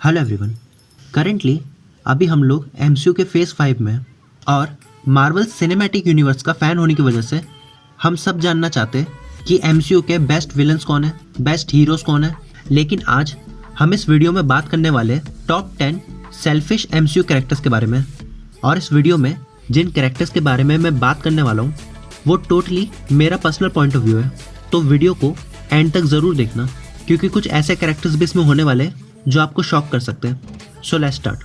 Hello everyone. Currently अभी हम लोग एमसीयू के फेज़ 5 में हैं और मार्वल सिनेमैटिक यूनिवर्स का फ़ैन होने की वजह से हम सब जानना चाहते हैं कि एमसीयू के बेस्ट विलन्स कौन है, बेस्ट हीरोज़ कौन है। लेकिन आज हम इस वीडियो में बात करने वाले टॉप 10 सेल्फिश एमसीयू कैरेक्टर्स के बारे में। और इस वीडियो में जिन कैरेक्टर्स के बारे में मैं बात करने वाला हूँ वो टोटली मेरा पर्सनल पॉइंट ऑफ व्यू है, तो वीडियो को एंड तक ज़रूर देखना क्योंकि कुछ ऐसे कैरेक्टर्स भी इसमें होने वाले हैं जो आपको शॉक कर सकते हैं। So let's start. तो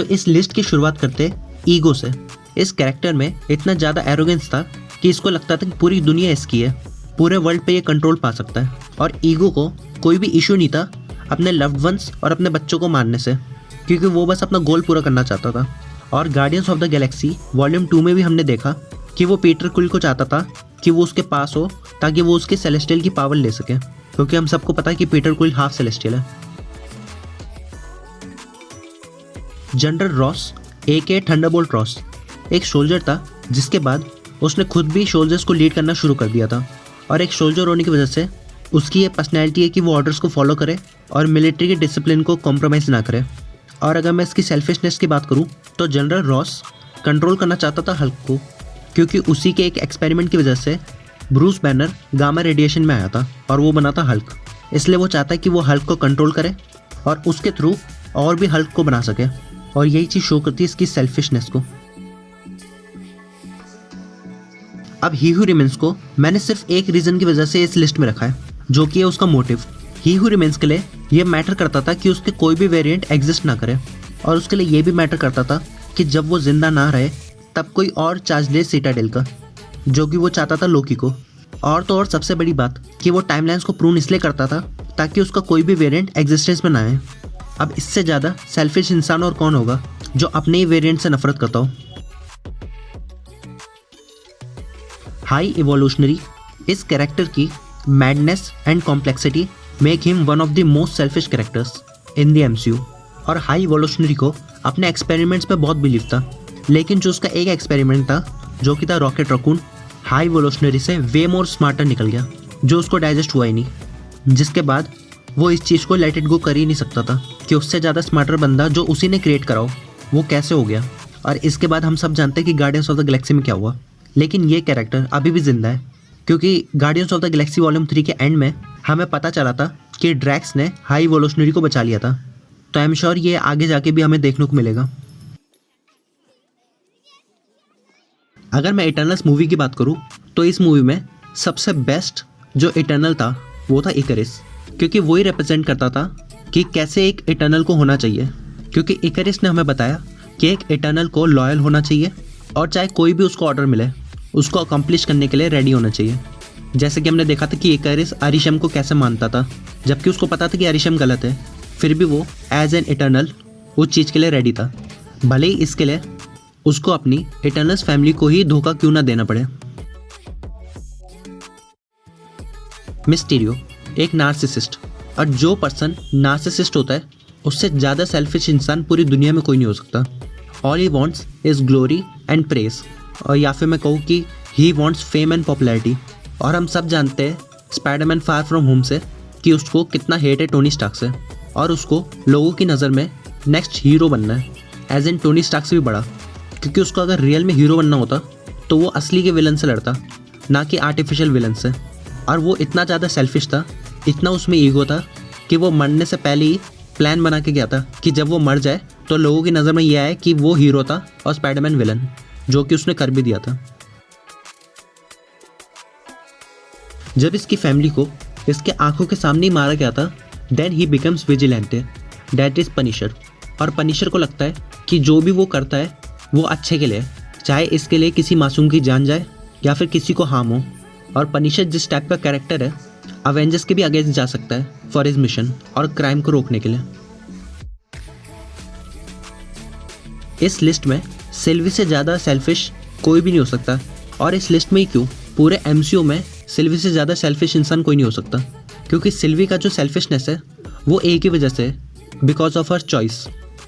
इस लिस्ट की शुरुआत करते ईगो से। इस कैरेक्टर में इतना ज़्यादा एरोगेंस था कि इसको लगता था कि पूरी दुनिया इसकी है, पूरे वर्ल्ड पे ये कंट्रोल पा सकता है। और ईगो को कोई भी इशू नहीं था अपने लव्ड वंस और अपने बच्चों को मारने से, क्योंकि वो बस अपना गोल पूरा करना चाहता था। और guardians of the Galaxy volume 2 में भी हमने देखा कि वो पीटर क्विल को चाहता था कि वो उसके पास हो ताकि वो उसके सेलेस्टियल की पावर ले सके, क्योंकि हम सबको पता है कि पीटर क्विल हाफ सेलेस्टियल है। General Ross AK Thunderbolt Ross एक सोल्जर था जिसके बाद उसने खुद भी सोल्जर्स को लीड करना शुरू कर दिया था। और एक सोल्जर होने की वजह से उसकी ये पर्सनैलिटी है कि वो ऑर्डर्स को फॉलो करे और मिलिट्री के डिसिप्लिन को कॉम्प्रोमाइज़ ना करे। और अगर मैं इसकी सेल्फिशनेस की बात करूँ तो जनरल रॉस कंट्रोल करना चाहता था हल्क को, क्योंकि उसी के एक एक्सपेरिमेंट की वजह से ब्रूस बैनर गामा रेडिएशन में आया था और वो बना था हल्क। इसलिए वो चाहता है कि वो हल्क को कंट्रोल करे और उसके थ्रू और भी हल्क को बना सके। और यही चीज़ शो करती है इसकी सेल्फिशनेस को। अब ही हू रिमेंस को मैंने सिर्फ एक रीज़न की वजह से इस लिस्ट में रखा है, जो कि है उसका मोटिव। ही हू रिमेंस के लिए ये मैटर करता था कि उसके कोई भी वेरिएंट एग्जिस्ट ना करे, और उसके लिए ये भी मैटर करता था कि जब वो जिंदा ना रहे तब कोई और चार्ज ले सिटाडेल का, जो कि वो चाहता था लोकी को। और तो और सबसे बड़ी बात कि वो टाइमलाइंस को प्रून इसलिए करता था ताकि उसका कोई भी वेरिएंट एग्जिस्टेंस में ना आए। अब इससे ज़्यादा सेल्फिश इंसान और कौन होगा जो अपने ही वेरिएंट से नफरत करता हो। हाई इवोल्यूशनरी इस कैरेक्टर की madness and complexity make him one of the most selfish characters in the MCU. और हाई इवोल्यूशनरी को अपने एक्सपेरिमेंट्स में बहुत बिलीव था, लेकिन जो उसका एक एक्सपेरिमेंट था जो कि था रॉकेट रकून, हाई इवोल्यूशनरी से वे मोर स्मार्टर निकल गया, जो उसको डाइजेस्ट हुआ ही नहीं। जिसके बाद वो इस चीज़ को लेट इट गो कर ही नहीं सकता था कि उससे ज़्यादा स्मार्टर बंदा जो उसी ने क्रिएट करा हो वो कैसे हो गया। और इसके बाद हम सब जानते हैं कि गार्डियंस ऑफ द गैलेक्सी में क्या हुआ। लेकिन ये कैरेक्टर अभी भी जिंदा है, क्योंकि guardians of the Galaxy volume 3 के एंड में हमें पता चला था कि ड्रैक्स ने हाई इवोल्यूशनरी को बचा लिया था। तो आई एम श्योर ये आगे जाके भी हमें देखने को मिलेगा। अगर मैं इटर्नल्स मूवी की बात करूँ तो इस मूवी में सबसे बेस्ट जो इटर्नल था वो था इकरिस, क्योंकि वही रिप्रेजेंट करता था कि कैसे एक इटर्नल को होना चाहिए। क्योंकि इकरिस ने हमें बताया कि एक इटर्नल को लॉयल होना चाहिए और चाहे कोई भी उसको ऑर्डर मिले उसको अकम्प्लिश करने के लिए रेडी होना चाहिए। जैसे कि हमने देखा था कि इकरिस अरिशम को कैसे मानता था, जबकि उसको पता था कि अरिशम गलत है, फिर भी वो एज एन इटर्नल उस चीज़ के लिए रेडी था, भले ही इसके लिए उसको अपनी इटर्नल्स फैमिली को ही धोखा क्यों ना देना पड़े। मिस्टीरियो एक नार्सिसिस्ट, और जो पर्सन नार्सिसिस्ट होता है उससे ज़्यादा सेल्फिश इंसान पूरी दुनिया में कोई नहीं हो सकता। All he wants is glory and press, और या फिर मैं कहूँ कि he wants fame and popularity. और हम सब जानते हैं स्पाइडरमैन फार फ्रॉम होम से कि उसको कितना हेट है टोनी स्टार्क से, और उसको लोगों की नज़र में नेक्स्ट हीरो बनना है, एज इन टोनी स्टार्क से भी बड़ा। क्योंकि उसको अगर रियल में हीरो बनना होता तो वो असली के विलन से लड़ता, ना कि आर्टिफिशियल विलन से। और वो इतना ज़्यादा सेल्फिश था, इतना उसमें ईगो था कि वो मरने से पहले ही प्लान बना के गया था कि जब वो मर जाए तो लोगों की नज़र में ये आए कि वो हीरो था और स्पाइडरमैन विलन, जो कि उसने कर भी दिया था। जब इसकी फैमिली को इसके आंखों के सामने ही मारा गया था, then he becomes vigilante, that is Punisher. और पनिशर को लगता है कि जो भी वो करता है वो अच्छे के लिए, चाहे इसके लिए किसी मासूम की जान जाए या फिर किसी को हार्म हो। और पनिशर जिस टाइप का कैरेक्टर है, अवेंजर्स के भी अगेंस्ट जा सकता है फॉर हिज मिशन और क्राइम को रोकने के लिए। इस लिस्ट में सिल्वी से ज़्यादा सेल्फिश कोई भी नहीं हो सकता, और इस लिस्ट में ही क्यों, पूरे एमसीयू में सिल्वी से ज़्यादा सेल्फिश इंसान कोई नहीं हो सकता, क्योंकि सिल्वी का जो सेल्फिशनेस है वो एक ही वजह से है, बिकॉज ऑफ हर चॉइस।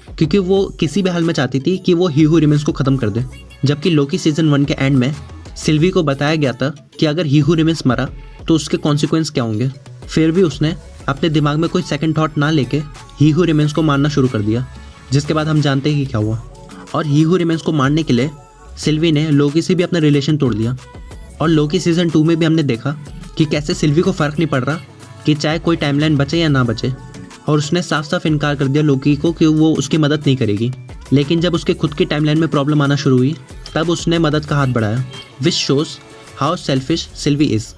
क्योंकि वो किसी भी हाल में चाहती थी कि वो ही हू रिमेन्स को ख़त्म कर दे। जबकि लोकी सीजन 1 के एंड में सिल्वी को बताया गया था कि अगर ही हू रिमेन्स मरा तो उसके कॉन्सिक्वेंस क्या होंगे। फिर भी उसने अपने दिमाग में कोई सेकंड थॉट ना लेके ही हू रिमेन्स को मारना शुरू कर दिया, जिसके बाद हम जानते हैं कि क्या हुआ। और ही हू रिमेन्स को मारने के लिए सिल्वी ने लोकी से भी अपना रिलेशन तोड़ दिया। और लोकी सीजन 2 में भी हमने देखा कि कैसे सिल्वी को फ़र्क नहीं पड़ रहा कि चाहे कोई टाइमलाइन बचे या ना बचे, और उसने साफ साफ इनकार कर दिया लोकी को कि वो उसकी मदद नहीं करेगी। लेकिन जब उसके खुद की टाइमलाइन में प्रॉब्लम आना शुरू हुई तब उसने मदद का हाथ बढ़ाया, which shows how selfish Silvi is.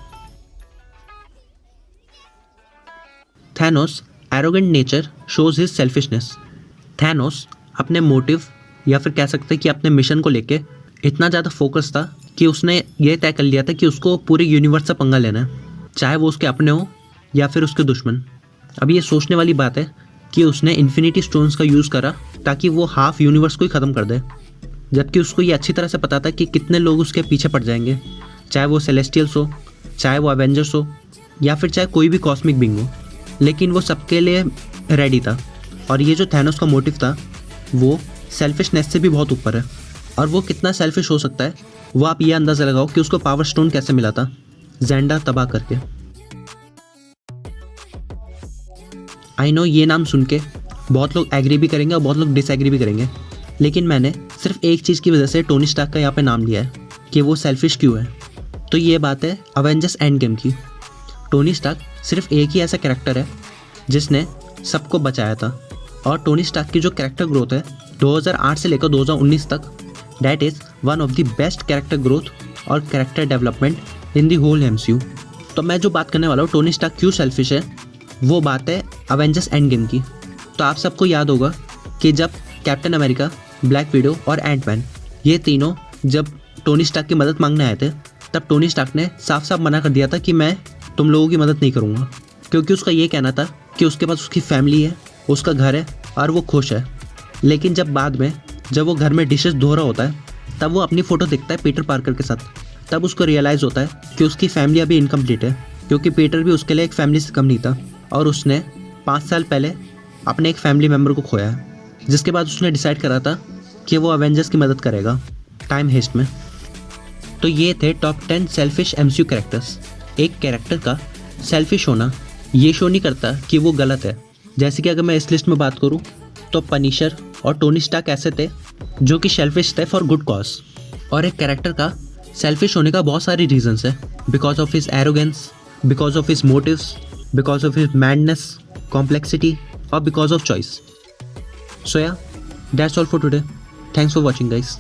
Thanos arrogant nature shows his selfishness. Thanos अपने मोटिव या फिर कह सकते हैं कि अपने मिशन को लेके इतना ज़्यादा फोकस था कि उसने ये तय कर लिया था कि उसको पूरे यूनिवर्स से पंगा लेना है, चाहे वो उसके अपने हो या फिर उसके दुश्मन। अब ये सोचने वाली बात है कि उसने इन्फिनिटी स्टोन्स का यूज़ करा ताकि वो हाफ यूनिवर्स को ही ख़त्म कर दे, जबकि उसको ये अच्छी तरह से पता था कि कितने लोग उसके पीछे पड़ जाएंगे, चाहे वो सेलेस्टियल्स हो, चाहे वो एवेंजर्स हो, या फिर चाहे कोई भी कॉस्मिक बीइंग हो। लेकिन वो सबके लिए रेडी था। और ये जो थैनोस का मोटिव था वो सेल्फिशनेस से भी बहुत ऊपर है। और वो कितना सेल्फिश हो सकता है वो आप ये अंदाज़ा लगाओ कि उसको पावर स्टोन कैसे मिला था, ज़ेंडा तबाह करके। आई नो ये नाम सुन के बहुत लोग एग्री भी करेंगे और बहुत लोग डिसएग्री भी करेंगे, लेकिन मैंने सिर्फ एक चीज़ की वजह से टोनी स्टार्क का यहाँ पे नाम लिया है कि वो सेल्फिश क्यों है। तो ये बात है अवेंजर्स एंड गेम की। टोनी स्टार्क सिर्फ एक ही ऐसा कैरेक्टर है जिसने सबको बचाया था। और टोनी स्टार्क की जो कैरेक्टर ग्रोथ है 2008 से लेकर 2019 तक, that is one of the best character growth और character development in the whole MCU। तो मैं जो बात करने वाला हूँ टोनी स्टार्क क्यों सेल्फिश है, वो बात है अवेंजर्स एंड गेम की। तो आप सबको याद होगा कि जब कैप्टन अमेरिका, ब्लैक विडो और एंटमैन ये तीनों जब टोनी स्टार्क की मदद मांगने आए थे तब टोनी स्टार्क ने साफ साफ मना कर दिया था कि मैं तुम लोगों की मदद नहीं करूँगा, क्योंकि उसका ये कहना था कि उसके पास उसकी फैमिली है, उसका घर है और वो खुश है। लेकिन जब बाद में जब वो घर में डिशेस धो रहा होता है तब वो अपनी फ़ोटो देखता है पीटर पार्कर के साथ, तब उसको रियलाइज़ होता है कि उसकी फैमिली अभी इनकम्प्लीट है, क्योंकि पीटर भी उसके लिए एक फैमिली से कम नहीं था और उसने 5 साल पहले अपने एक फैमिली मेम्बर को खोया है। जिसके बाद उसने डिसाइड करा था कि वो अवेंजर्स की मदद करेगा टाइम हेस्ट में। तो ये थे टॉप 10 सेल्फिश MCU कैरेक्टर्स। एक कैरेक्टर का सेल्फिश होना ये शो नहीं करता कि वो गलत है। जैसे कि अगर मैं इस लिस्ट में बात करूँ तो पनिशर और टोनी स्टार्क ऐसे थे जो कि सेल्फिश थे फॉर गुड कॉज। और एक कैरेक्टर का सेल्फिश होने का बहुत सारी रीजंस है, because of his arrogance, because of his motives, because of his madness, complexity और because of choice. So yeah that's all for today. Thanks for watching guys.